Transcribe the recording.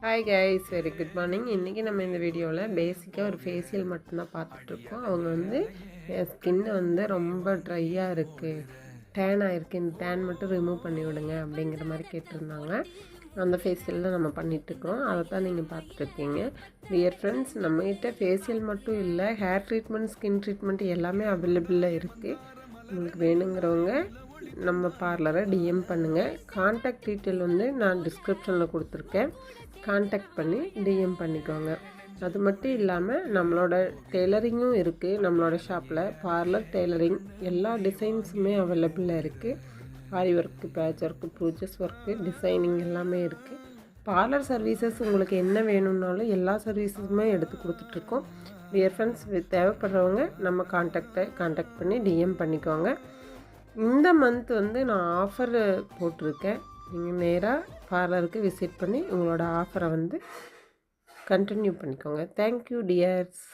Hi guys, very good morning. இன்றைக்கி நம்ம இந்த வீடியோவில் பேசிக்காக ஒரு ஃபேஷியல் மட்டும்தான் பார்த்துட்ருக்கோம். அவங்க என் ஸ்கின்னு ரொம்ப ட்ரையாக இருக்குது, டேன் ஆகிருக்கு, இந்த டேன் மட்டும் ரிமூவ் பண்ணி விடுங்க அப்படிங்கிற மாதிரி கேட்டிருந்தாங்க. அந்த ஃபேஷியல் தான் நம்ம பண்ணிகிட்ருக்குறோம். அதை தான் நீங்கள் பார்த்துட்ருக்கீங்க. டியர் ஃப்ரெண்ட்ஸ், நம்மகிட்ட ஃபேஷியல் மட்டும் இல்லை, ஹேர் ட்ரீட்மெண்ட், ஸ்கின் ட்ரீட்மெண்ட் எல்லாமே அவைலபிளாக இருக்குது. உங்களுக்கு வேணுங்கிறவங்க நம்ம பார்லரை டிஎம் பண்ணுங்கள். கான்டாக்ட் டீட்டெயில் நான் டிஸ்கிரிப்ஷனில் கொடுத்துருக்கேன். கான்டாக்ட் பண்ணி டிஎம் பண்ணிக்கோங்க. அது மட்டும் இல்லாமல் நம்மளோட டெய்லரிங்கும் இருக்குது. நம்மளோட ஷாப்பில் பார்லர், டெய்லரிங் எல்லா டிசைன்ஸுமே அவைலபிளாக இருக்குது. ஆரி work, patch work, ப்ரூச்சஸ் work, designing எல்லாமே இருக்குது. பார்லர் சர்வீசஸ் உங்களுக்கு என்ன வேணும்னாலும் எல்லா சர்வீஸஸுமே எடுத்து கொடுத்துட்ருக்கோம். டியர் ஃப்ரெண்ட்ஸ், தேவைப்படுறவங்க நம்ம கான்டாக்ட் பண்ணி டிஎம் பண்ணிக்கோங்க. இந்த மந்த் நான் ஆஃபர் போட்டிருக்கேன். நீங்கள் நேராக பார்லருக்கு விசிட் பண்ணி உங்களோட ஆஃபரை கண்டினியூ பண்ணிக்கோங்க. Thank you tears.